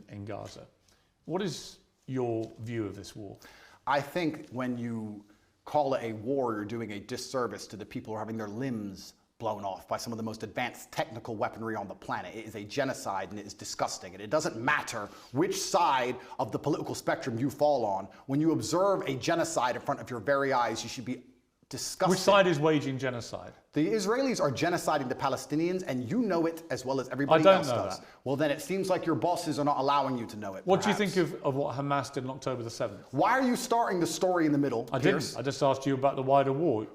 in Gaza. What is your view of this war? I think when you call it a war, you're doing a disservice to the people who are having their limbs blown off by some of the most advanced technical weaponry on the planet. It is a genocide and it is disgusting. And it doesn't matter which side of the political spectrum you fall on. When you observe a genocide in front of your very eyes, you should be disgusted. Which side is waging genocide? The Israelis are genociding the Palestinians, and you know it as well as everybody else does. That. Well, then it seems like your bosses are not allowing you to know it. What do you think of what Hamas did on October the 7th? Why are you starting the story in the middle, Piers? Didn't. I just asked you about the wider war.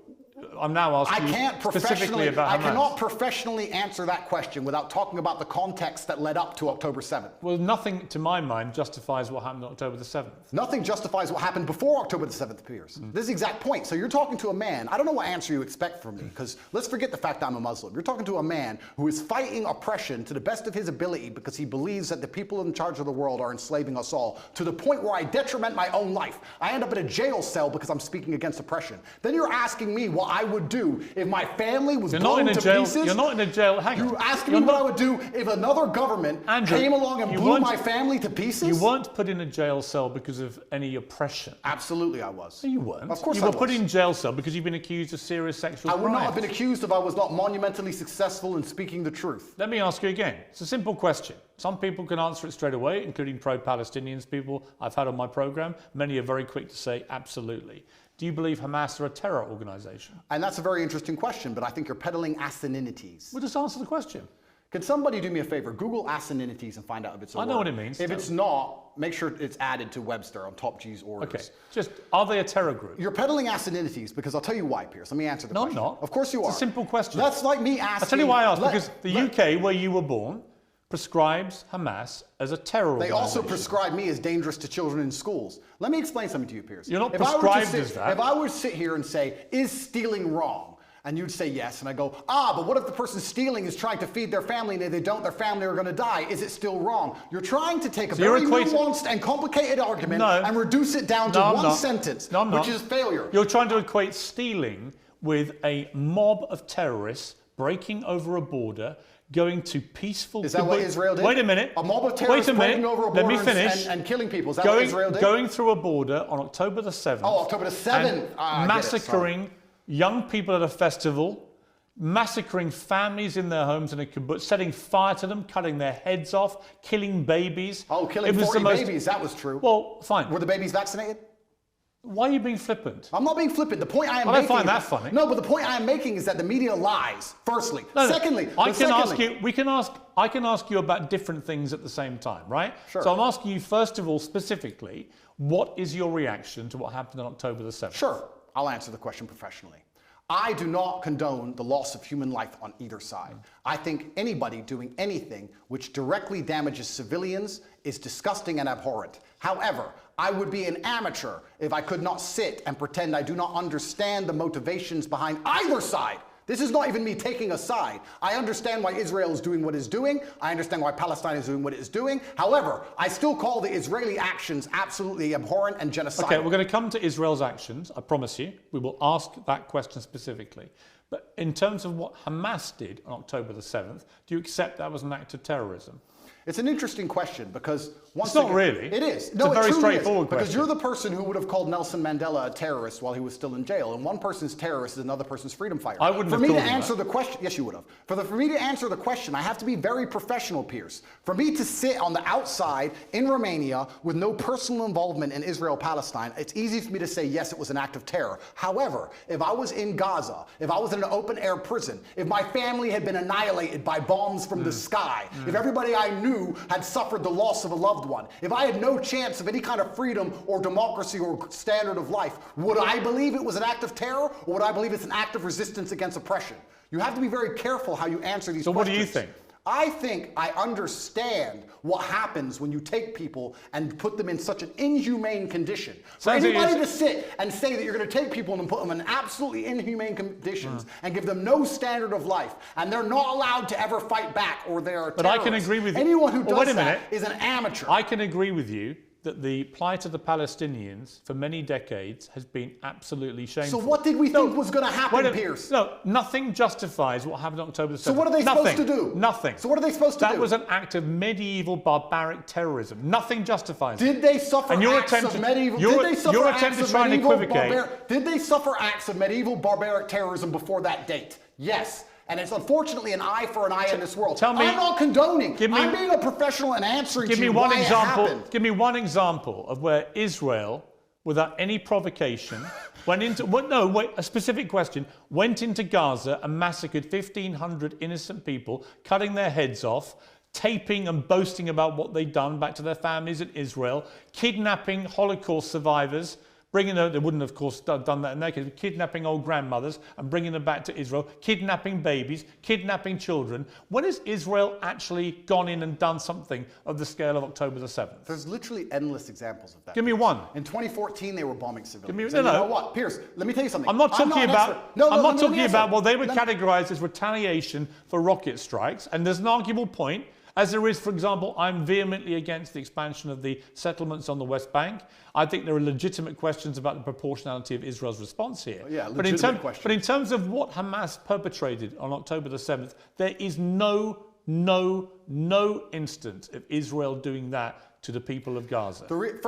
I'm now asking you specifically about Hamas. I cannot professionally answer that question without talking about the context that led up to October 7th. Well, nothing, to my mind, justifies what happened on October the 7th. Nothing justifies what happened before October the 7th, Piers. This is the exact point. So you're talking to a man, I don't know what answer you expect from me, because let's forget the fact that I'm a Muslim. You're talking to a man who is fighting oppression to the best of his ability because he believes that the people in charge of the world are enslaving us all, to the point where I detriment my own life. I end up in a jail cell because I'm speaking against oppression. Then you're asking me what I would do if my family was blown to pieces. You're not in a jail. Hang on. You're asking me what I would do if another government came along and blew my family to pieces? You weren't put in a jail cell because of any oppression. Absolutely I was. No, you weren't. Of course you I were was. put in jail cell because you've been accused of serious sexual crimes. I would not have been accused if I was not monumentally successful in speaking the truth. Let me ask you again. It's a simple question. Some people can answer it straight away, including pro-Palestinians people I've had on my program. Many are very quick to say absolutely. Do you believe Hamas are a terror organization? And that's a very interesting question, but I think you're peddling asininities. Well, just answer the question. Can somebody do me a favor? Google asininities and find out if it's a word. I know what it means. If it's not, make sure it's added to Webster on Top G's orders. Okay. Just, are they a terror group? You're peddling asininities because I'll tell you why, Piers. Let me answer the question. No, I'm not. Of course you are. It's a simple question. That's like me asking... I'll tell you why I asked. Because the UK, where you were born, prescribes Hamas as a terror organization. They also prescribe me as dangerous to children in schools. Let me explain something to you, Piers. You're not prescribed as that. If I were to sit here and say, is stealing wrong? And you'd say yes, and I go, but what if the person stealing is trying to feed their family, and if they don't, their family are going to die? Is it still wrong? You're trying to take a very nuanced and complicated argument and reduce it down to one sentence, which is failure. You're trying to equate stealing with a mob of terrorists breaking over a border, going to peaceful... Is that what Israel did? Wait a minute. A mob of terrorists breaking over a border and killing people. Is that what Israel did? Going through a border on October the 7th. Oh, October the 7th. Massacring young people at a festival, massacring families in their homes in a kibbutz, setting fire to them, cutting their heads off, killing babies. Oh, killing 40 babies. That was true. Well, fine. Were the babies vaccinated? Why are you being flippant? I'm not being flippant. The point I am making... I don't find that funny. No, but the point I am making is that the media lies, firstly. Secondly... I can ask you about different things at the same time, right? Sure. So I'm asking you, first of all, specifically, what is your reaction to what happened on October the 7th? Sure. I'll answer the question professionally. I do not condone the loss of human life on either side. I think anybody doing anything which directly damages civilians is disgusting and abhorrent. However, I would be an amateur if I could not sit and pretend I do not understand the motivations behind either side. This is not even me taking a side. I understand why Israel is doing what it's doing. I understand why Palestine is doing what it is doing. However, I still call the Israeli actions absolutely abhorrent and genocidal. Okay, we're going to come to Israel's actions, I promise you. We will ask that question specifically. But in terms of what Hamas did on October the 7th, do you accept that was an act of terrorism? It's an interesting question because once again... It's not really. It is. It's a very straightforward question. Because you're the person who would have called Nelson Mandela a terrorist while he was still in jail. And one person's terrorist is another person's freedom fighter. I wouldn't have called him that. For me to answer the question... Yes, you would have. For me to answer the question, I have to be very professional, Piers. For me to sit on the outside in Romania with no personal involvement in Israel-Palestine, it's easy for me to say, yes, it was an act of terror. However, if I was in Gaza, if I was in an open-air prison, if my family had been annihilated by bombs from the sky, if everybody I knew had suffered the loss of a loved one, if I had no chance of any kind of freedom or democracy or standard of life, would I believe it was an act of terror, or would I believe it's an act of resistance against oppression? You have to be very careful how you answer these questions. So what do you think? I think I understand what happens when you take people and put them in such an inhumane condition. For anybody to sit and say that you're going to take people and put them in absolutely inhumane conditions and give them no standard of life, and they're not allowed to ever fight back, or they are terrorists. But I can agree with you. Anyone who does that is an amateur. I can agree with you that the plight of the Palestinians for many decades has been absolutely shameful. So what did we think was going to happen, Piers? No, nothing justifies what happened on October the 7th. So what are they supposed to do? Nothing. So what are they supposed to do? That was an act of medieval barbaric terrorism. Nothing justifies it. Did they suffer acts of medieval? Your attempt to try and equivocate. Did they suffer acts of medieval barbaric terrorism before that date? Yes. And it's unfortunately an eye for an eye in this world. Tell me, I'm not condoning. I'm being a professional and answering to you why it happened. Give me one example of where Israel, without any provocation, went into... a specific question. Went into Gaza and massacred 1,500 innocent people, cutting their heads off, taping and boasting about what they'd done back to their families in Israel, kidnapping Holocaust survivors, bringing them, they wouldn't have, of course, done that in their case, but kidnapping old grandmothers and bringing them back to Israel, kidnapping babies, kidnapping children. When has Israel actually gone in and done something of the scale of October the 7th? There's literally endless examples of that. Give me one. In 2014, they were bombing civilians. You know what, Piers, let me tell you something. I'm not talking about what they were categorized as retaliation for rocket strikes, and there's an arguable point. As there is, for example, I'm vehemently against the expansion of the settlements on the West Bank. I think there are legitimate questions about the proportionality of Israel's response here. But in terms of what Hamas perpetrated on October the 7th, there is no instance of Israel doing that to the people of Gaza.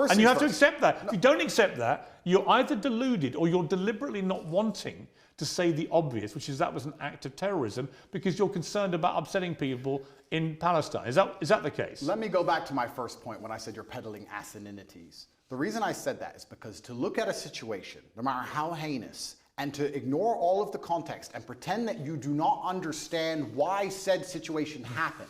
And you have to accept that. If you don't accept that, you're either deluded or you're deliberately not wanting to say the obvious, which is that was an act of terrorism, because you're concerned about upsetting people in Palestine. Is that the case? Let me go back to my first point when I said you're peddling asininities. The reason I said that is because to look at a situation, no matter how heinous, and to ignore all of the context and pretend that you do not understand why said situation happened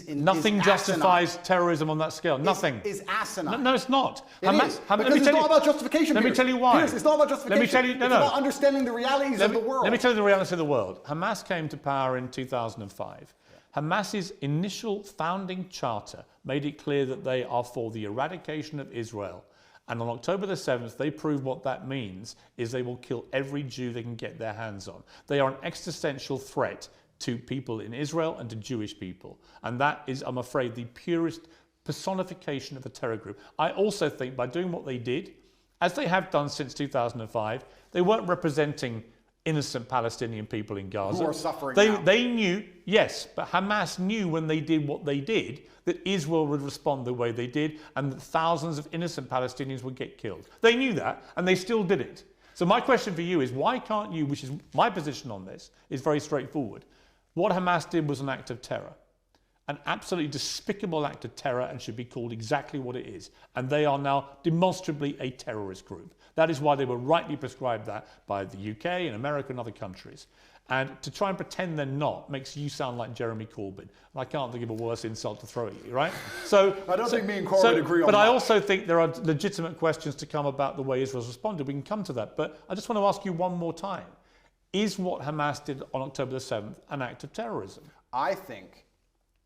Nothing justifies terrorism on that scale. Nothing. Is asinine. No, it's not. Because it's not about justification. Let me tell you why. Piers, it's not about justification. Let me tell you, it's about understanding the realities of the world. Let me tell you the realities of the world. Hamas came to power in 2005. Hamas's initial founding charter made it clear that they are for the eradication of Israel. And on October the 7th, they prove what that means is they will kill every Jew they can get their hands on. They are an existential threat to people in Israel and to Jewish people. And that is, I'm afraid, the purest personification of a terror group. I also think by doing what they did, as they have done since 2005, they weren't representing innocent Palestinian people in Gaza. Who are suffering now. They knew, yes, but Hamas knew when they did what they did that Israel would respond the way they did and that thousands of innocent Palestinians would get killed. They knew that, and they still did it. So my question for you is, why can't you, which is my position on this, is very straightforward. What Hamas did was an act of terror, an absolutely despicable act of terror, and should be called exactly what it is. And they are now demonstrably a terrorist group. That is why they were rightly prescribed that by the UK and America and other countries. And to try and pretend they're not makes you sound like Jeremy Corbyn. And I can't think of a worse insult to throw at you, right? So I don't think me and Corbyn agree on that. But I also think there are legitimate questions to come about the way Israel's responded. We can come to that. But I just want to ask you one more time. Is what Hamas did on October the 7th an act of terrorism? I think,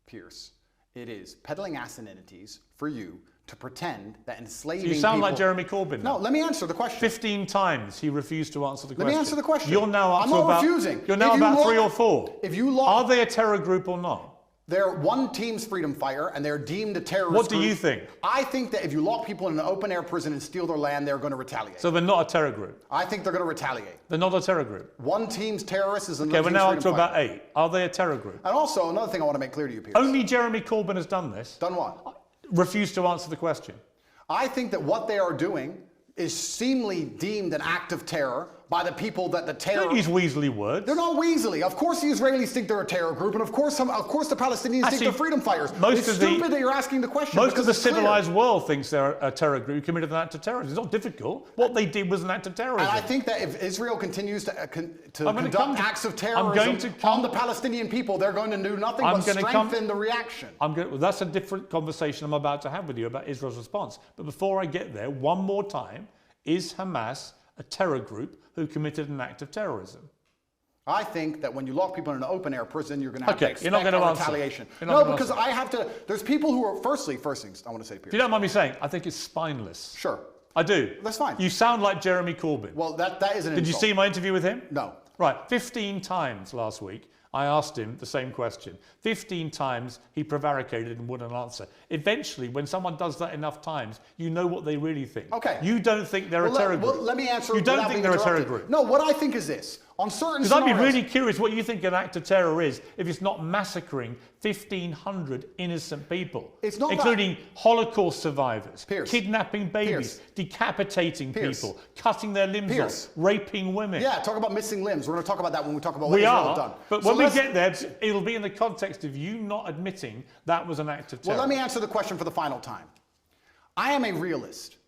Piers, it is peddling asininities for you to pretend that enslaving people... You sound like Jeremy Corbyn now. No, let me answer the question. 15 times he refused to answer the question. Let me answer the question. You're now up I'm to not about... refusing. You're now about 3 or 4. If you look... Are they a terror group or not? They're one team's freedom fighter, and they're deemed a terrorist What do group. you think? I think that if you lock people in an open-air prison and steal their land, they're going to retaliate. So they're not a terror group? I think they're going to retaliate. They're not a terror group? One team's terrorist is another team's freedom fighter. Okay, we're now up to about 8. Are they a terror group? And also, another thing I want to make clear to you, Piers. Only Jeremy Corbyn has done this. Done what? Refused to answer the question. I think that what they are doing is seemingly deemed an act of terror by the people that the terror... Don't use weaselly words. They're not weaselly. Of course the Israelis think they're a terror group, and of course the Palestinians think they're freedom fighters. It's stupid that you're asking the question. Most of the civilized world thinks they're a terror group who committed an act of terrorism. It's not difficult. What they did was an act of terrorism. And I think that if Israel continues to conduct acts of terrorism on the Palestinian people, they're going to do nothing but strengthen the reaction. Well, that's a different conversation I'm about to have with you about Israel's response. But before I get there, one more time, is Hamas a terror group who committed an act of terrorism? I think that when you lock people in an open-air prison, you're going to have to expect retaliation. No, because I have to... There's people who are... First things I want to say, Piers. If you don't mind me saying, I think it's spineless. Sure. I do. That's fine. You sound like Jeremy Corbyn. Well, that is an insult. Did you see my interview with him? No. Right. 15 times last week, I asked him the same question. 15 times he prevaricated and wouldn't answer. Eventually, when someone does that enough times, you know what they really think. Okay. You don't think they're a terror group. Well, let me answer. You don't think they're a terror group. No, what I think is this. On certain Because I'd be really curious what you think an act of terror is if it's not massacring 1,500 innocent people, it's not including Holocaust survivors, Piers. kidnapping babies, decapitating people, cutting their limbs off, raping women. Yeah, talk about missing limbs. We're going to talk about that when we talk about what we Israel are, have done. But so when we get there, it'll be in the context of you not admitting that was an act of terror. Well, let me answer the question for the final time. I am a realist.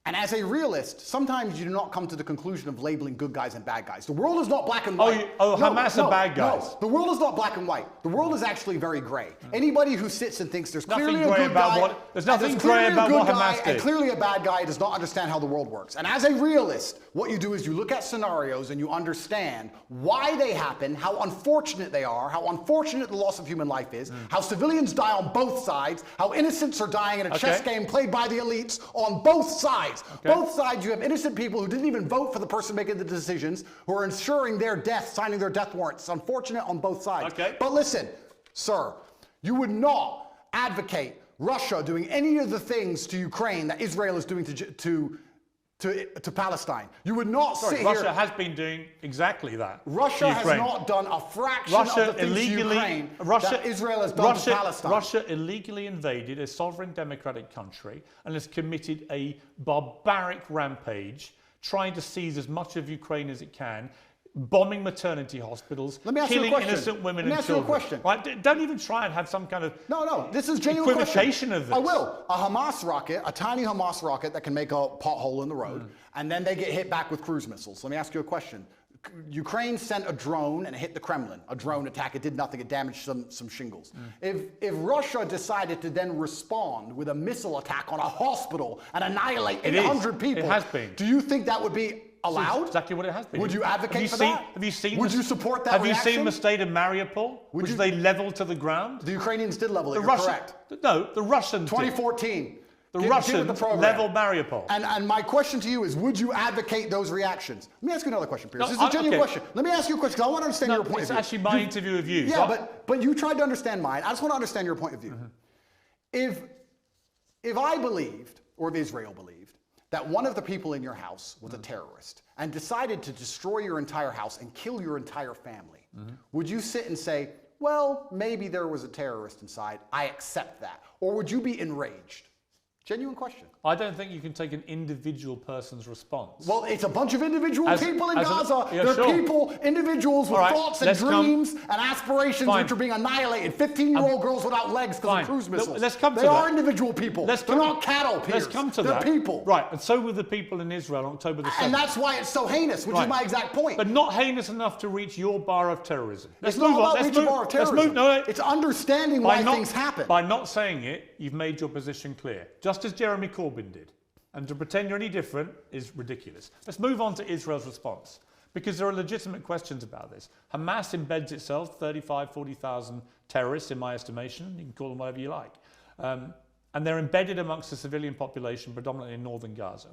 And as a realist, sometimes you do not come to the conclusion of labeling good guys and bad guys. The world is not black and white. Hamas are bad guys. No, the world is not black and white. The world is actually very gray. Anybody who sits and thinks there's clearly a good guy, there's nothing gray about what Hamas did, and clearly a bad guy does not understand how the world works. And as a realist, what you do is you look at scenarios and you understand why they happen, how unfortunate they are, how unfortunate the loss of human life is, how civilians die on both sides, how innocents are dying in a chess game played by the elites on both sides. Both sides, you have innocent people who didn't even vote for the person making the decisions, who are ensuring their death, signing their death warrants. It's unfortunate on both sides. But listen, sir, you would not advocate Russia doing any of the things to Ukraine that Israel is doing to Palestine. You would not sit here. Russia has been doing exactly that. Russia has not done a fraction of the things to Ukraine that Israel has done to Palestine. Russia illegally invaded a sovereign democratic country and has committed a barbaric rampage, trying to seize as much of Ukraine as it can, bombing maternity hospitals, killing innocent women and children. Right? Don't even try and have some kind of this is genuine equivocation of this. I will. A Hamas rocket, a tiny Hamas rocket that can make a pothole in the road, and then they get hit back with cruise missiles. Let me ask you a question. Ukraine sent a drone and it hit the Kremlin. A drone attack. It did nothing. It damaged some shingles. If Russia decided to then respond with a missile attack on a hospital and annihilate 800 people, it has been. Do you think that would be allowed? That's exactly what it has been. Would you advocate for that? Have you seen? Would you support that Have reaction? you seen the state of Mariupol, which they leveled to the ground? The Ukrainians did level it. You're correct. No, the Russians 2014. The Russians leveled Mariupol. And my question to you is, would you advocate those reactions? Let me ask you another question, Piers. This is a genuine question. Let me ask you a question, because I want to understand your point of view. It's actually my interview of you. Yeah, but you tried to understand mine. I just want to understand your point of view. If I believed, or if Israel believed, that one of the people in your house was a terrorist and decided to destroy your entire house and kill your entire family, would you sit and say, well, maybe there was a terrorist inside, I accept that? Or would you be enraged? Genuine question. I don't think you can take an individual person's response. Well, it's a bunch of individual people in Gaza. They're people, individuals with thoughts and dreams and aspirations which are being annihilated. 15-year-old girls without legs because of cruise missiles. Let's come to that. They are individual people. They're not cattle, Piers. Let's come to that. They're people. Right, and so were the people in Israel on October the 7th. And that's why it's so heinous, which is my exact point. But not heinous enough to reach your bar of terrorism. It's not about reaching bar of terrorism. It's understanding why things happen. By not saying it, you've made your position clear. Just as Jeremy Corbyn did. And to pretend you're any different is ridiculous. Let's move on to Israel's response, because there are legitimate questions about this. Hamas embeds itself, 40,000 terrorists in my estimation. You can call them whatever you like. And they're embedded amongst the civilian population, predominantly in northern Gaza.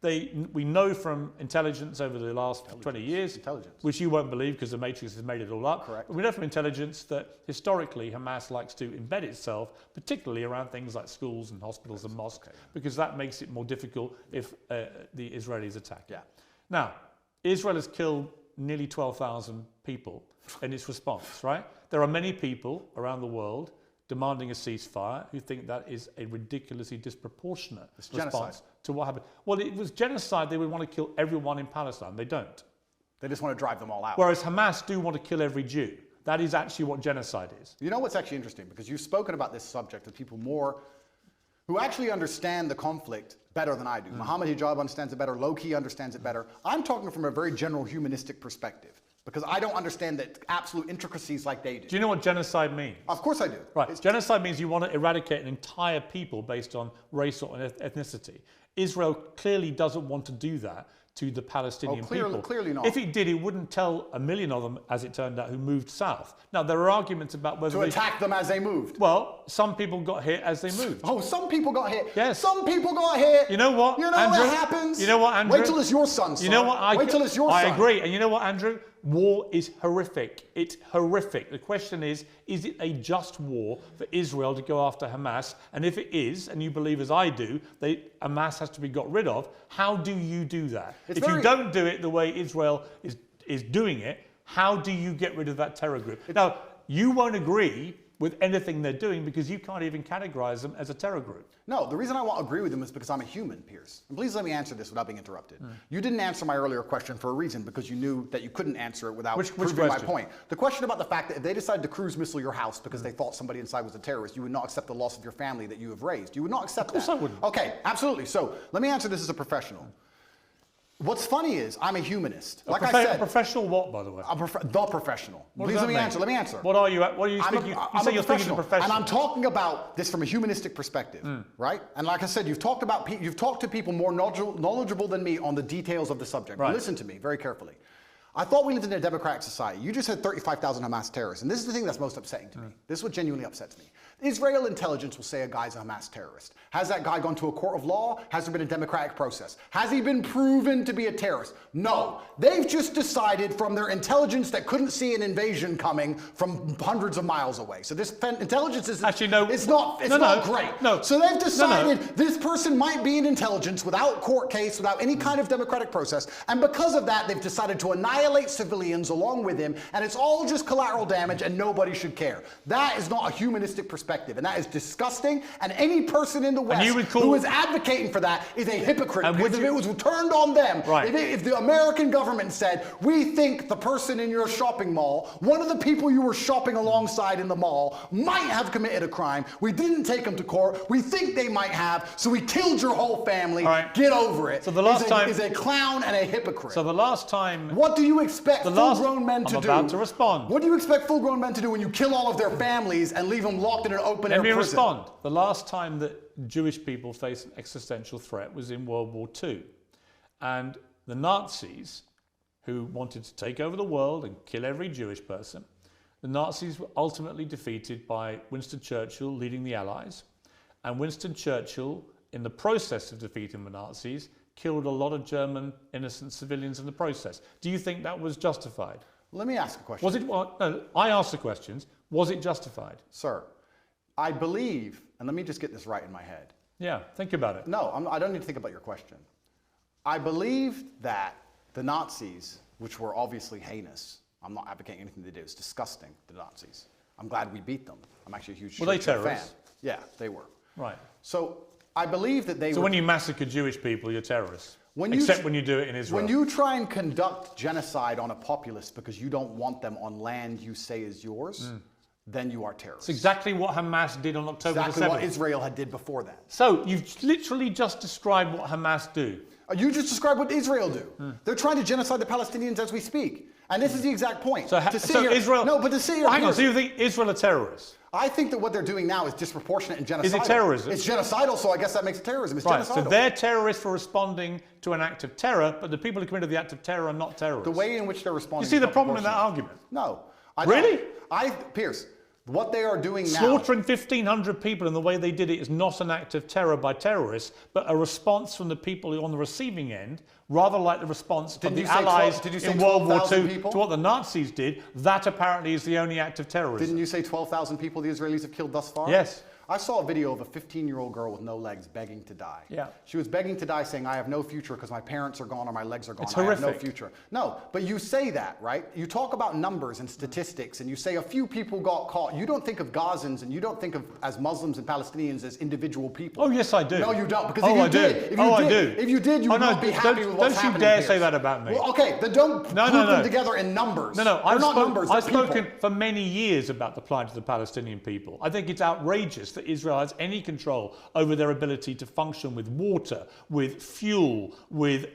We know from intelligence over the last 20 years, which you won't believe because the Matrix has made it all up. Correct. But we know from intelligence that historically Hamas likes to embed itself, particularly around things like schools and hospitals and mosques, because that makes it more difficult if the Israelis attack. Now, Israel has killed nearly 12,000 people in its response, right? There are many people around the world demanding a ceasefire who think that is a ridiculously disproportionate response to what happened. Well, it was genocide. They would want to kill everyone in Palestine. They don't. They just want to drive them all out. Whereas Hamas do want to kill every Jew. That is actually what genocide is. You know what's actually interesting? Because you've spoken about this subject with people who actually understand the conflict better than I do. Mohammed Hijab understands it better. Low-key understands it better. I'm talking from a very general humanistic perspective, because I don't understand the absolute intricacies like they do. Do you know what genocide means? Of course I do. Right. Genocide means you want to eradicate an entire people based on race or ethnicity. Israel clearly doesn't want to do that to the Palestinian people. Clearly not. If it did, it wouldn't tell a million of them, as it turned out, who moved south. Now, there are arguments about whether to attack them as they moved. Well, some people got hit as they moved. Oh, some people got hit. Yes. Some people got hit. You know what, You know Andrew? what happens? You know what, Andrew? Wait till it's your son, son. You know what? Wait till it's your son. I agree. And you know what, Andrew? war is horrific. It's horrific. The question is it a just war for Israel to go after Hamas? And if it is, and you believe as I do, Hamas has to be got rid of, how do you do that? If you don't do it the way Israel is doing it, how do you get rid of that terror group? Now, you won't agree with anything they're doing because you can't even categorize them as a terror group. No, the reason I won't agree with them is because I'm a human, Piers. And please let me answer this without being interrupted. You didn't answer my earlier question for a reason, because you knew that you couldn't answer it without proving my point. The question about the fact that if they decided to cruise missile your house because they thought somebody inside was a terrorist, you would not accept the loss of your family that you have raised. You would not accept that. Of course I wouldn't. Okay, absolutely. So let me answer this as a professional. What's funny is I'm a humanist. Like I said, a professional what, by the way? The professional. Please let me answer. Let me answer. What are you? What are you thinking? You say you're thinking professional, and I'm talking about this from a humanistic perspective, right? And like I said, you've talked to people more knowledgeable than me on the details of the subject. Right. Listen to me very carefully. I thought we lived in a democratic society. You just said 35,000 Hamas terrorists, and this is the thing that's most upsetting to me. This is what genuinely upsets me. Israel intelligence will say a guy's a Hamas terrorist. Has that guy gone to a court of law? Has there been a democratic process? Has he been proven to be a terrorist? No. They've just decided from their intelligence that couldn't see an invasion coming from hundreds of miles away. So this intelligence is actually it's not great. No. So they've decided this person might be in intelligence without court case, without any kind of democratic process, and because of that, they've decided to annihilate civilians along with him, and it's all just collateral damage, and nobody should care. That is not a humanistic perspective. And that is disgusting, and any person in the West who is advocating for that is a hypocrite, because if it was turned on them, if the American government said, we think the person in your shopping mall, one of the people you were shopping alongside in the mall, might have committed a crime, we didn't take them to court, we think they might have, so we killed your whole family, get over it. So the last time is a clown and a hypocrite. So the last time... What do you expect full-grown men to do? I'm about to respond. What do you expect full-grown men to do when you kill all of their families and leave them locked in an open air prison? Let me respond. The last time that Jewish people faced an existential threat was in World War II. And the Nazis, who wanted to take over the world and kill every Jewish person, the Nazis were ultimately defeated by Winston Churchill leading the Allies. And Winston Churchill, in the process of defeating the Nazis, killed a lot of German innocent civilians in the process. Do you think that was justified? Let me ask a question. Was it? Well, no, I asked the questions. Was it justified? Sir, I believe, and let me just get this right in my head. Yeah, think about it. No, I don't need to think about your question. I believe that the Nazis, which were obviously heinous, I'm not advocating anything they did, it's disgusting, the Nazis. I'm glad we beat them. I'm actually a huge fan. Were they terrorists? Yeah, they were. Right. So I believe that they were... So when you massacre Jewish people, you're terrorists? Except when you do it in Israel. When you try and conduct genocide on a populace because you don't want them on land you say is yours, then you are terrorists. It's exactly what Hamas did on October the 7th. Exactly what Israel had did before that. So you've literally just described what Hamas do. You just described what Israel do. They're trying to genocide the Palestinians as we speak. And this is the exact point. So Israel... No, but to sit here... Hang on, so you think Israel are terrorists? I think that what they're doing now is disproportionate and genocidal. Is it terrorism? It's genocidal, so I guess that makes it terrorism. It's genocidal. So they're terrorists for responding to an act of terror, but the people who committed the act of terror are not terrorists. The way in which they're responding... You see the problem in that argument? No. Really? Pierce, what they are doing now... Slaughtering 1,500 people in the way they did it is not an act of terror by terrorists, but a response from the people who are on the receiving end, rather like the response of the Allies in World War II to what the Nazis did. That apparently is the only act of terrorism. Didn't you say 12,000 people the Israelis have killed thus far? Yes. I saw a video of a 15-year-old girl with no legs begging to die. Yeah. She was begging to die, saying, I have no future because my parents are gone or my legs are gone. It's horrific. I have no future. No, but you say that, right? You talk about numbers and statistics, and you say a few people got caught. You don't think of Gazans, and you don't think of as Muslims and Palestinians as individual people. Oh, yes, I do. No, you don't. Because if you did, you would not be happy with what's happening. Don't you dare say that about me. Well, okay, then don't group them together in numbers. No, they're not numbers, they're I've spoken for many years about the plight of the Palestinian people. I think it's outrageous that Israel has any control over their ability to function with water, with fuel, with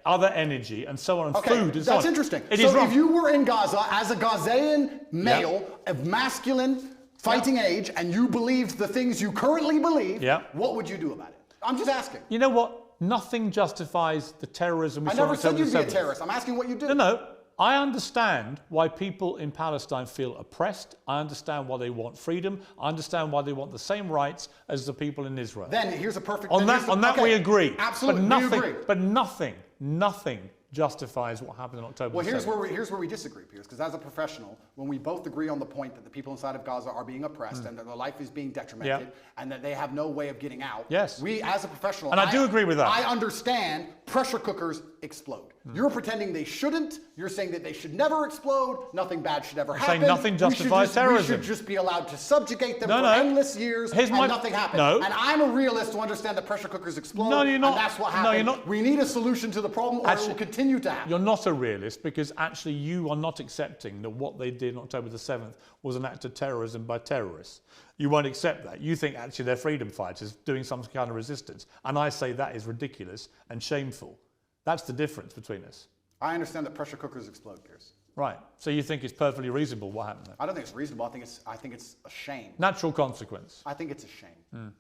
other energy, and so on, and food, and so on. That's interesting. So if you were in Gaza as a Gazan male of masculine fighting age, and you believed the things you currently believe, what would you do about it? I'm just asking. You know what? Nothing justifies the terrorism we saw. I never said you'd be a terrorist. I'm asking what you do. No. I understand why people in Palestine feel oppressed. I understand why they want freedom. I understand why they want the same rights as the people in Israel. Then here's a perfect... On that we agree. Absolutely, we agree. But nothing justifies what happened on October Well, the 7th. here's where we disagree, Piers, because as a professional, when we both agree on the point that the people inside of Gaza are being oppressed and that their life is being detrimented and that they have no way of getting out, Yes. we, as a professional, And I do agree with that. I understand pressure cookers explode. You're pretending they shouldn't. You're saying that they should never explode. Nothing bad should ever happen. saying nothing justifies terrorism. We should just be allowed to subjugate them No, for no. endless years Here's and my- nothing happens. No. And I'm a realist to understand that pressure cookers explode. No, you're not. And that's what No, happened. you're not. We need a solution to the problem or it Actually, will continue to happen. You're not a realist because actually you are not accepting that what they did on October the 7th was an act of terrorism by terrorists. You won't accept that. You think actually they're freedom fighters doing some kind of resistance. And I say that is ridiculous and shameful. That's the difference between us. I understand that pressure cookers explode, Piers. Right. So you think it's perfectly reasonable what happened there? I don't think it's reasonable. I think it's a shame. Natural consequence. I think it's a shame.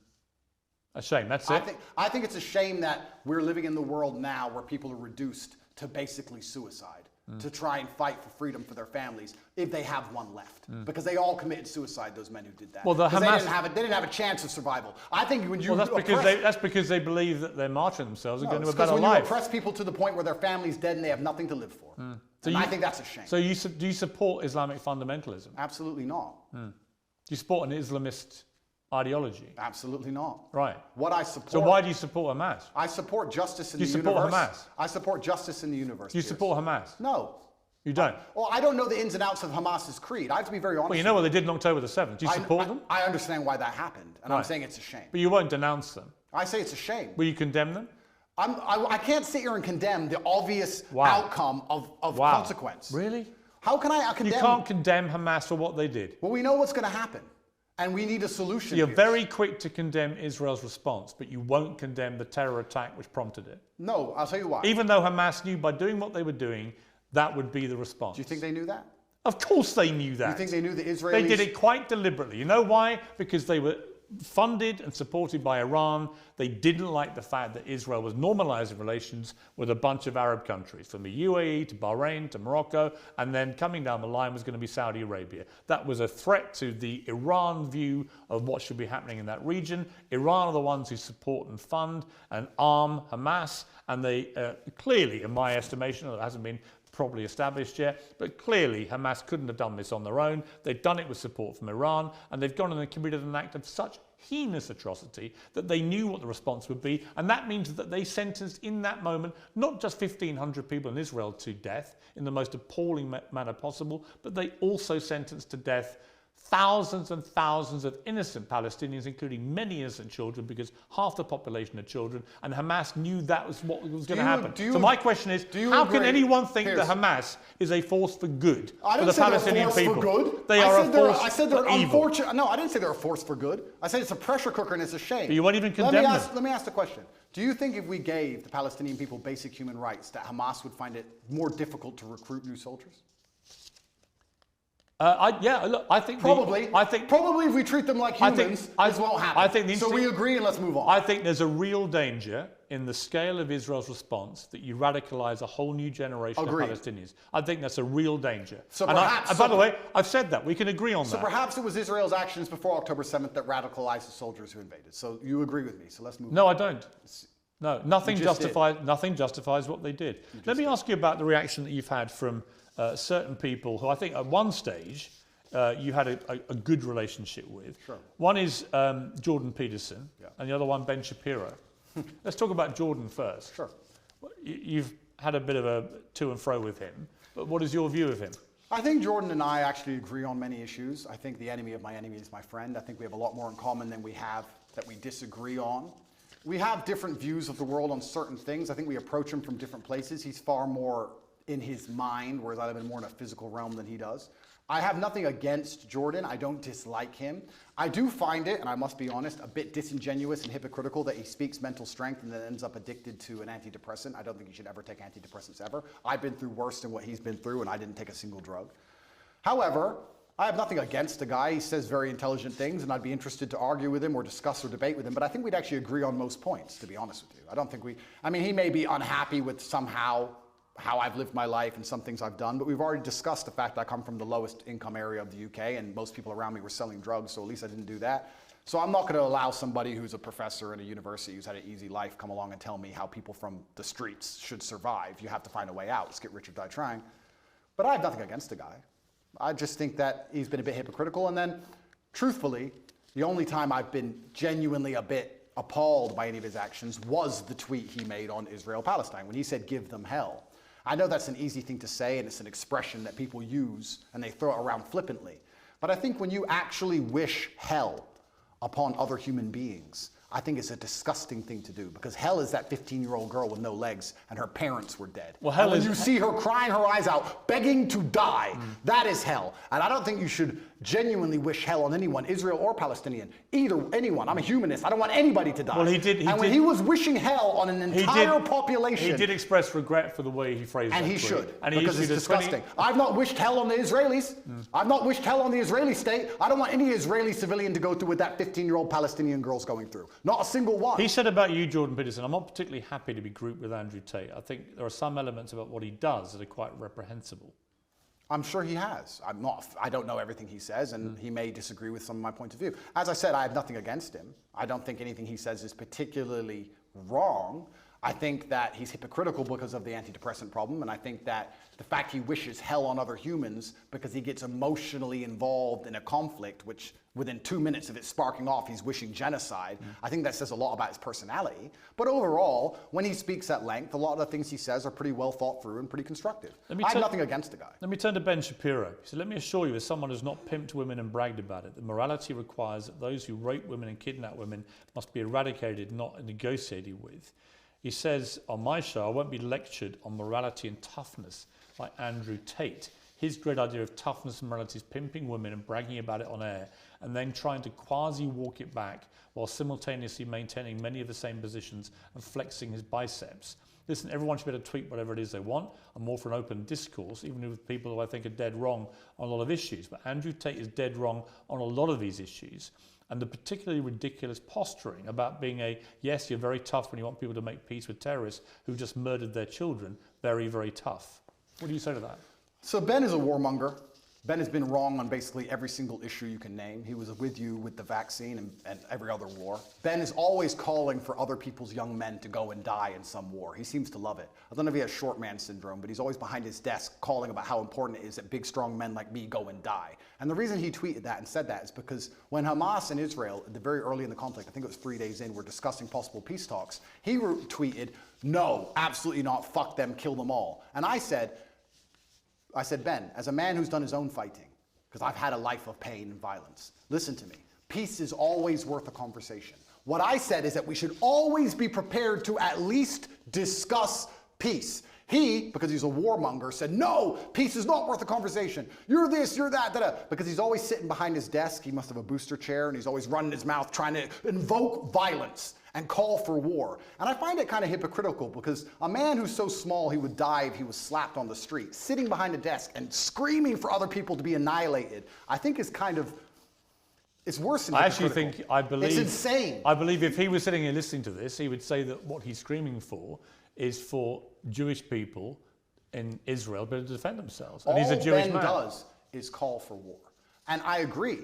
A shame. That's it. I think it's a shame that we're living in the world now where people are reduced to basically suicide to try and fight for freedom for their families if they have one left, because they all committed suicide. Those men who did that. Well, the 'Cause Hamas- they didn't have a chance of survival. I think when you Well, oppress, that's because they believe that they're martyring themselves and no, going to it's a 'cause better when you life. oppress people to the point where their family's dead and they have nothing to live for. And I think that's a shame. So do you support Islamic fundamentalism? Absolutely not. Do you support an Islamist ideology? Absolutely not. Right. What I support. So why do you support Hamas? I support justice in Do the you support universe. Hamas? I support justice in the universe. Do you Piers. support Hamas? No. You don't? Well, I don't know the ins and outs of Hamas's creed. I have to be very honest. Well, you know what they did on October the 7th. Do you support them? I understand why that happened, and I'm Right. saying it's a shame. But you won't denounce them. I say it's a shame. Will you condemn them? I can't sit here and condemn the obvious Wow. outcome of Wow. consequence. Really? How can I You condemn? can't condemn Hamas for what they did. Well, we know what's going to happen, and we need a solution. You're here. very quick to condemn Israel's response, but you won't condemn the terror attack which prompted it. No, I'll tell you why. Even though Hamas knew by doing what they were doing, that would be the response. Do you think they knew that? Of course they knew that. You think they knew the Israelis? They did it quite deliberately. You know why? Because they were funded and supported by Iran. They didn't like the fact that Israel was normalizing relations with a bunch of Arab countries, from the UAE to Bahrain to Morocco, and then coming down the line was going to be Saudi Arabia. That was a threat to the Iran view of what should be happening in that region. Iran are the ones who support and fund and arm Hamas, and they clearly, in my estimation, it hasn't been probably established yet, but clearly Hamas couldn't have done this on their own. They've done it with support from Iran, and they've gone and committed an act of such heinous atrocity that they knew what the response would be, and that means that they sentenced in that moment not just 1,500 people in Israel to death in the most appalling manner possible, but they also sentenced to death thousands and thousands of innocent Palestinians, including many innocent children, because half the population are children, and Hamas knew that was what was going to happen. So my question is, how can anyone think that Hamas is a force for good for the Palestinian people? They are a force I said they're for evil. unfortunate. No, I didn't say they're a force for good. I said it's a pressure cooker and it's a shame. But you won't even condemn them. Let me ask the question. Do you think if we gave the Palestinian people basic human rights, that Hamas would find it more difficult to recruit new soldiers? I think probably if we treat them like humans, this won't happen. So we agree and let's move on. I think there's a real danger in the scale of Israel's response that you radicalize a whole new generation of Palestinians. I think that's a real danger. So and perhaps, by the way, I've said that. We can agree on that. So perhaps it was Israel's actions before October 7th that radicalized the soldiers who invaded. So you agree with me. So let's move on. No, I don't. No, nothing justifies what they did. Let me ask you about the reaction that you've had from certain people who I think at one stage you had a good relationship with. Sure. One is Jordan Peterson, and the other one Ben Shapiro. Let's talk about Jordan first. Sure. You've had a bit of a to and fro with him, but what is your view of him? I think Jordan and I actually agree on many issues. I think the enemy of my enemy is my friend. I think we have a lot more in common than we have that we disagree on. We have different views of the world on certain things. I think we approach him from different places. He's far more in his mind, whereas I live in more in a physical realm than he does. I have nothing against Jordan. I don't dislike him. I do find it, and I must be honest, a bit disingenuous and hypocritical that he speaks mental strength and then ends up addicted to an antidepressant. I don't think he should ever take antidepressants ever. I've been through worse than what he's been through, and I didn't take a single drug. However, I have nothing against the guy. He says very intelligent things, and I'd be interested to argue with him or discuss or debate with him, but I think we'd actually agree on most points, to be honest with you. I don't think he may be unhappy with somehow how I've lived my life and some things I've done, but we've already discussed the fact that I come from the lowest income area of the UK, and most people around me were selling drugs, so at least I didn't do that. So I'm not going to allow somebody who's a professor in a university who's had an easy life come along and tell me how people from the streets should survive. You have to find a way out. Let's get rich or die trying. But I have nothing against the guy. I just think that he's been a bit hypocritical. And then, truthfully, the only time I've been genuinely a bit appalled by any of his actions was the tweet he made on Israel-Palestine when he said, give them hell. I know that's an easy thing to say, and it's an expression that people use and they throw it around flippantly. But I think when you actually wish hell upon other human beings, I think it's a disgusting thing to do, because hell is that 15-year-old girl with no legs and her parents were dead. Well, hell and when is... you see her crying her eyes out, begging to die, that is hell. And I don't think you should genuinely wish hell on anyone, Israel or Palestinian, anyone. I'm a humanist. I don't want anybody to die. Well, he did. When he was wishing hell on an entire population, he did express regret for the way he phrased it. And he should, and because it's disgusting. I've not wished hell on the Israelis. I've not wished hell on the Israeli state. I don't want any Israeli civilian to go through what that 15-year-old Palestinian girl's going through. Not a single one. He said about you, Jordan Peterson, I'm not particularly happy to be grouped with Andrew Tate. I think there are some elements about what he does that are quite reprehensible. I'm sure he has. I don't know everything he says, and he may disagree with some of my point of view. As I said, I have nothing against him. I don't think anything he says is particularly wrong. I think that he's hypocritical because of the antidepressant problem, and I think that the fact he wishes hell on other humans because he gets emotionally involved in a conflict, which within 2 minutes of it sparking off, he's wishing genocide. I think that says a lot about his personality. But overall, when he speaks at length, a lot of the things he says are pretty well thought through and pretty constructive. I have nothing against the guy. Let me turn to Ben Shapiro. He said, let me assure you, as someone who's not pimped women and bragged about it, that morality requires that those who rape women and kidnap women must be eradicated, not negotiated with. He says, on my show, I won't be lectured on morality and toughness by Andrew Tate. His great idea of toughness and morality is pimping women and bragging about it on air, and then trying to quasi-walk it back while simultaneously maintaining many of the same positions and flexing his biceps. Listen, everyone should be able to tweet whatever it is they want. I'm more for an open discourse, even with people who I think are dead wrong on a lot of issues. But Andrew Tate is dead wrong on a lot of these issues. And the particularly ridiculous posturing about being yes, you're very tough when you want people to make peace with terrorists who just murdered their children, very, very tough. What do you say to that? So Ben is a warmonger. Ben has been wrong on basically every single issue you can name. He was with you with the vaccine and every other war. Ben is always calling for other people's young men to go and die in some war. He seems to love it. I don't know if he has short man syndrome, but he's always behind his desk calling about how important it is that big, strong men like me go and die. And the reason he tweeted that and said that is because when Hamas and Israel, at the very early in the conflict, I think it was 3 days in, were discussing possible peace talks, he tweeted, no, absolutely not, fuck them, kill them all. And I said, Ben, as a man who's done his own fighting, because I've had a life of pain and violence, listen to me. Peace is always worth a conversation. What I said is that we should always be prepared to at least discuss peace. He, because he's a warmonger, said, no, peace is not worth a conversation. You're this, you're that, da-da. Because he's always sitting behind his desk. He must have a booster chair, and he's always running his mouth trying to invoke violence and call for war. And I find it kind of hypocritical, because a man who's so small he would die if he was slapped on the street, sitting behind a desk and screaming for other people to be annihilated, I think is kind of, it's worse than hypocritical. It's insane. I believe if he was sitting here listening to this, he would say that what he's screaming for is for Jewish people in Israel to be able to defend themselves. And he's a Jewish man. All Ben does is call for war. And I agree.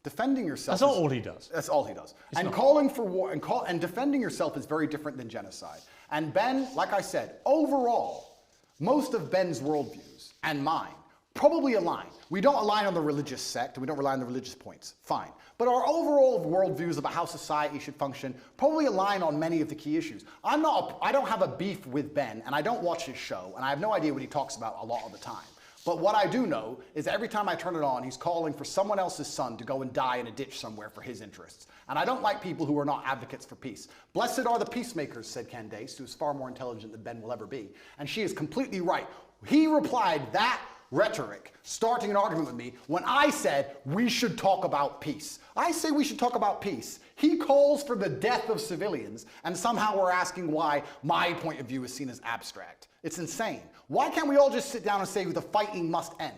Defending yourself. That's not all he does. That's all he does. It's and not. Calling for war and defending yourself is very different than genocide. And Ben, like I said, overall, most of Ben's worldviews and mine probably align. We don't align on the religious sect, and we don't rely on the religious points. Fine. But our overall worldviews about how society should function probably align on many of the key issues. I don't have a beef with Ben, and I don't watch his show, and I have no idea what he talks about a lot of the time. But what I do know is every time I turn it on, he's calling for someone else's son to go and die in a ditch somewhere for his interests. And I don't like people who are not advocates for peace. Blessed are the peacemakers, said Candace, who is far more intelligent than Ben will ever be. And she is completely right. He replied that rhetoric, starting an argument with me, when I said we should talk about peace. I say we should talk about peace. He calls for the death of civilians, and somehow we're asking why my point of view is seen as abstract. It's insane. Why can't we all just sit down and say the fighting must end?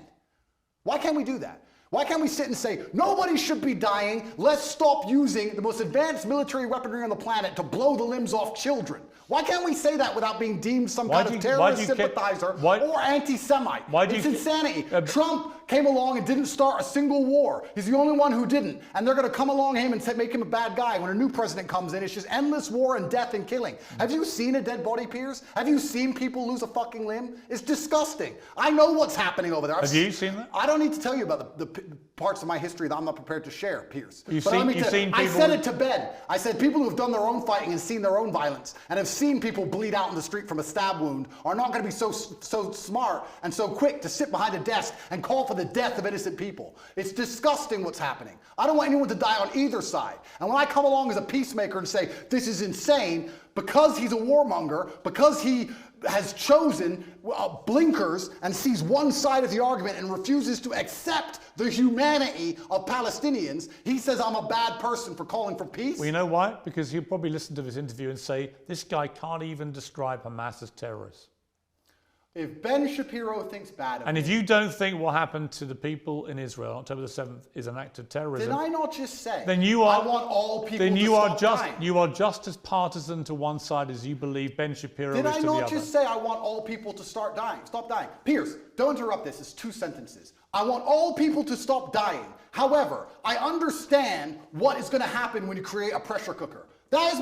Why can't we do that? Why can't we sit and say, nobody should be dying, let's stop using the most advanced military weaponry on the planet to blow the limbs off children? Why can't we say that without being deemed some kind of terrorist sympathizer or anti-Semite? It's insanity. Trump came along and didn't start a single war. He's the only one who didn't. And they're going to come along him and make him a bad guy. When a new president comes in, it's just endless war and death and killing. Have you seen a dead body, Piers? Have you seen people lose a fucking limb? It's disgusting. I know what's happening over there. Have you seen that? I don't need to tell you about the parts of my history that I'm not prepared to share, Piers. You've seen people... I said it to Ben. I said people who have done their own fighting and seen their own violence and have seen people bleed out in the street from a stab wound are not going to be so smart and so quick to sit behind a desk and call for the death of innocent people. It's disgusting what's happening. I don't want anyone to die on either side. And when I come along as a peacemaker and say, this is insane, because he's a warmonger, because he has chosen blinkers and sees one side of the argument and refuses to accept the humanity of Palestinians, he says I'm a bad person for calling for peace. Well, you know why? Because he'll probably listen to this interview and say, this guy can't even describe Hamas as terrorists. If Ben Shapiro thinks bad of And if you don't think what happened to the people in Israel on October the 7th is an act of terrorism, did I not just say then you are, I want all people then to you stop are just dying? You are just as partisan to one side as you believe Ben Shapiro Did is I to the other. not just say I want all people to stop dying? Piers, don't interrupt this. It's 2 sentences. I want all people to stop dying. However, I understand what is going to happen when you create a pressure cooker. That is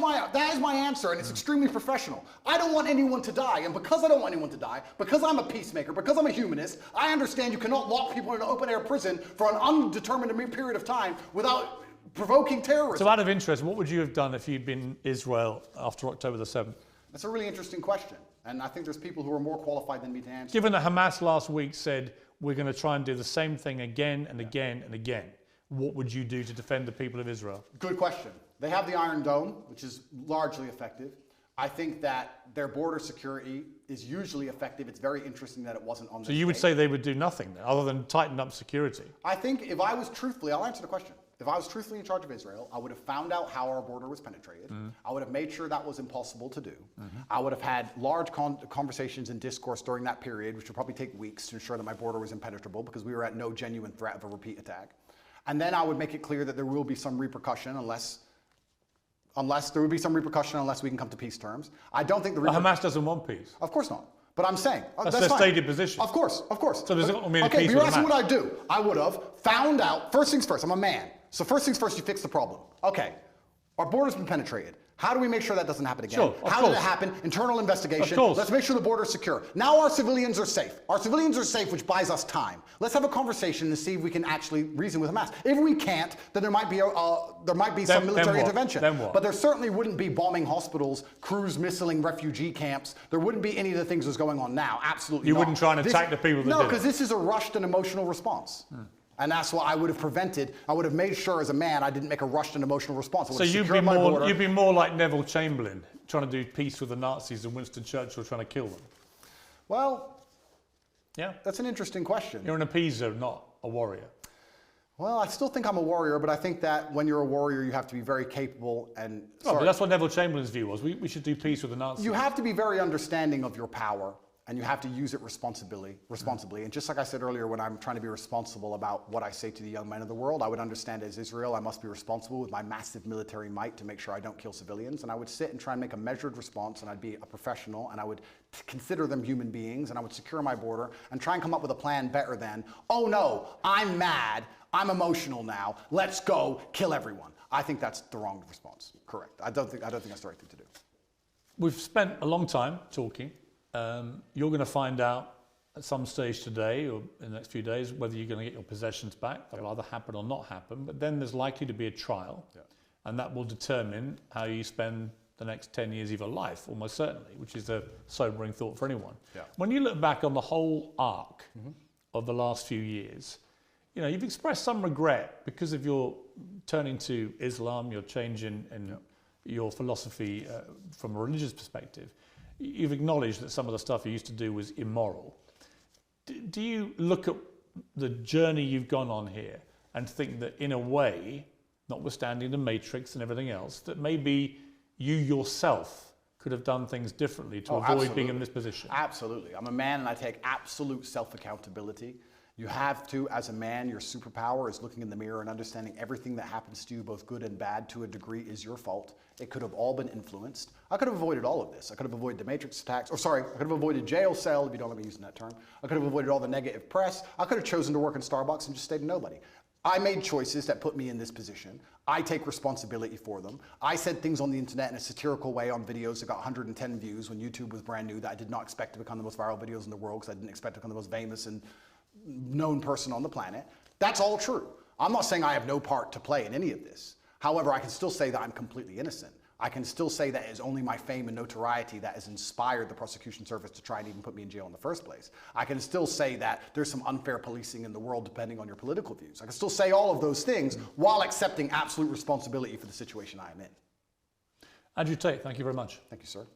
my answer, and it's extremely professional. I don't want anyone to die, and because I don't want anyone to die, because I'm a peacemaker, because I'm a humanist, I understand you cannot lock people in an open-air prison for an undetermined period of time without provoking terrorism. So out of interest, what would you have done if you'd been Israel after October the 7th? That's a really interesting question, and I think there's people who are more qualified than me to answer. Given that Hamas last week said, we're going to try and do the same thing again and again and again, what would you do to defend the people of Israel? Good question. They have the Iron Dome, which is largely effective. I think that their border security is usually effective. It's very interesting that it wasn't on this So you would say they would do nothing then, other than tighten up security? I think if I was truthfully, I'll answer the question. If I was truthfully in charge of Israel, I would have found out how our border was penetrated. I would have made sure that was impossible to do. I would have had large conversations and discourse during that period, which would probably take weeks to ensure that my border was impenetrable because we were at no genuine threat of a repeat attack. And then I would make it clear that there will be some repercussion unless we can come to peace terms. I don't think Hamas doesn't want peace. Of course not. But I'm saying that's their fine. stated position. Of course. So does it mean okay, peace but you're with asking Hamas? what I'd do. I would have found out. First things first. I'm a man. So first things first, you fix the problem. Okay, our border's been penetrated. How do we make sure that doesn't happen again? Sure, How did it happen? Internal investigation. Of course. Let's make sure the border's secure. Now our civilians are safe. Our civilians are safe, which buys us time. Let's have a conversation and see if we can actually reason with Hamas. If we can't, then there might be some military intervention. Then what? But there certainly wouldn't be bombing hospitals, cruise missiling refugee camps. There wouldn't be any of the things that's going on now. Absolutely You not. wouldn't try and attack the people that No, did it. because this is a rushed and emotional response. And that's what I would have prevented. I would have made sure as a man I didn't make a rushed and emotional response. So you'd be more like Neville Chamberlain, trying to do peace with the Nazis than Winston Churchill trying to kill them. Well, yeah, that's an interesting question. You're an appeaser, not a warrior. Well, I still think I'm a warrior, but I think that when you're a warrior, you have to be very capable and... But that's what Neville Chamberlain's view was. We should do peace with the Nazis. You have to be very understanding of your power, and you have to use it responsibly. And just like I said earlier, when I'm trying to be responsible about what I say to the young men of the world, I would understand as Israel, I must be responsible with my massive military might to make sure I don't kill civilians. And I would sit and try and make a measured response, and I'd be a professional, and I would consider them human beings, and I would secure my border and try and come up with a plan better than, oh no, I'm mad, I'm emotional now, let's go kill everyone. I think that's the wrong response. Correct. I don't think that's the right thing to do. We've spent a long time talking. You're going to find out at some stage today or in the next few days whether you're going to get your possessions back. That'll either happen or not happen. But then there's likely to be a trial, and that will determine how you spend the next 10 years of your life, almost certainly, which is a sobering thought for anyone. When you look back on the whole arc of the last few years, you know, you've expressed some regret because of your turning to Islam, your change in your philosophy from a religious perspective. You've acknowledged that some of the stuff you used to do was immoral. Do you look at the journey you've gone on here and think that in a way, notwithstanding the Matrix and everything else, that maybe you yourself could have done things differently to avoid being in this position? Absolutely. I'm a man and I take absolute self-accountability. You have to, as a man, your superpower is looking in the mirror and understanding everything that happens to you, both good and bad, to a degree is your fault. It could have all been influenced. I could have avoided all of this. I could have avoided the Matrix attacks, I could have avoided jail cell, if you don't let me use that term. I could have avoided all the negative press. I could have chosen to work in Starbucks and just stayed a nobody. I made choices that put me in this position. I take responsibility for them. I said things on the internet in a satirical way on videos that got 110 views when YouTube was brand new that I did not expect to become the most viral videos in the world because I didn't expect to become the most famous and known person on the planet. That's all true. I'm not saying I have no part to play in any of this. However, I can still say that I'm completely innocent. I can still say that it is only my fame and notoriety that has inspired the prosecution service to try and even put me in jail in the first place. I can still say that there's some unfair policing in the world depending on your political views. I can still say all of those things while accepting absolute responsibility for the situation I am in. Andrew Tate, thank you very much. Thank you, sir.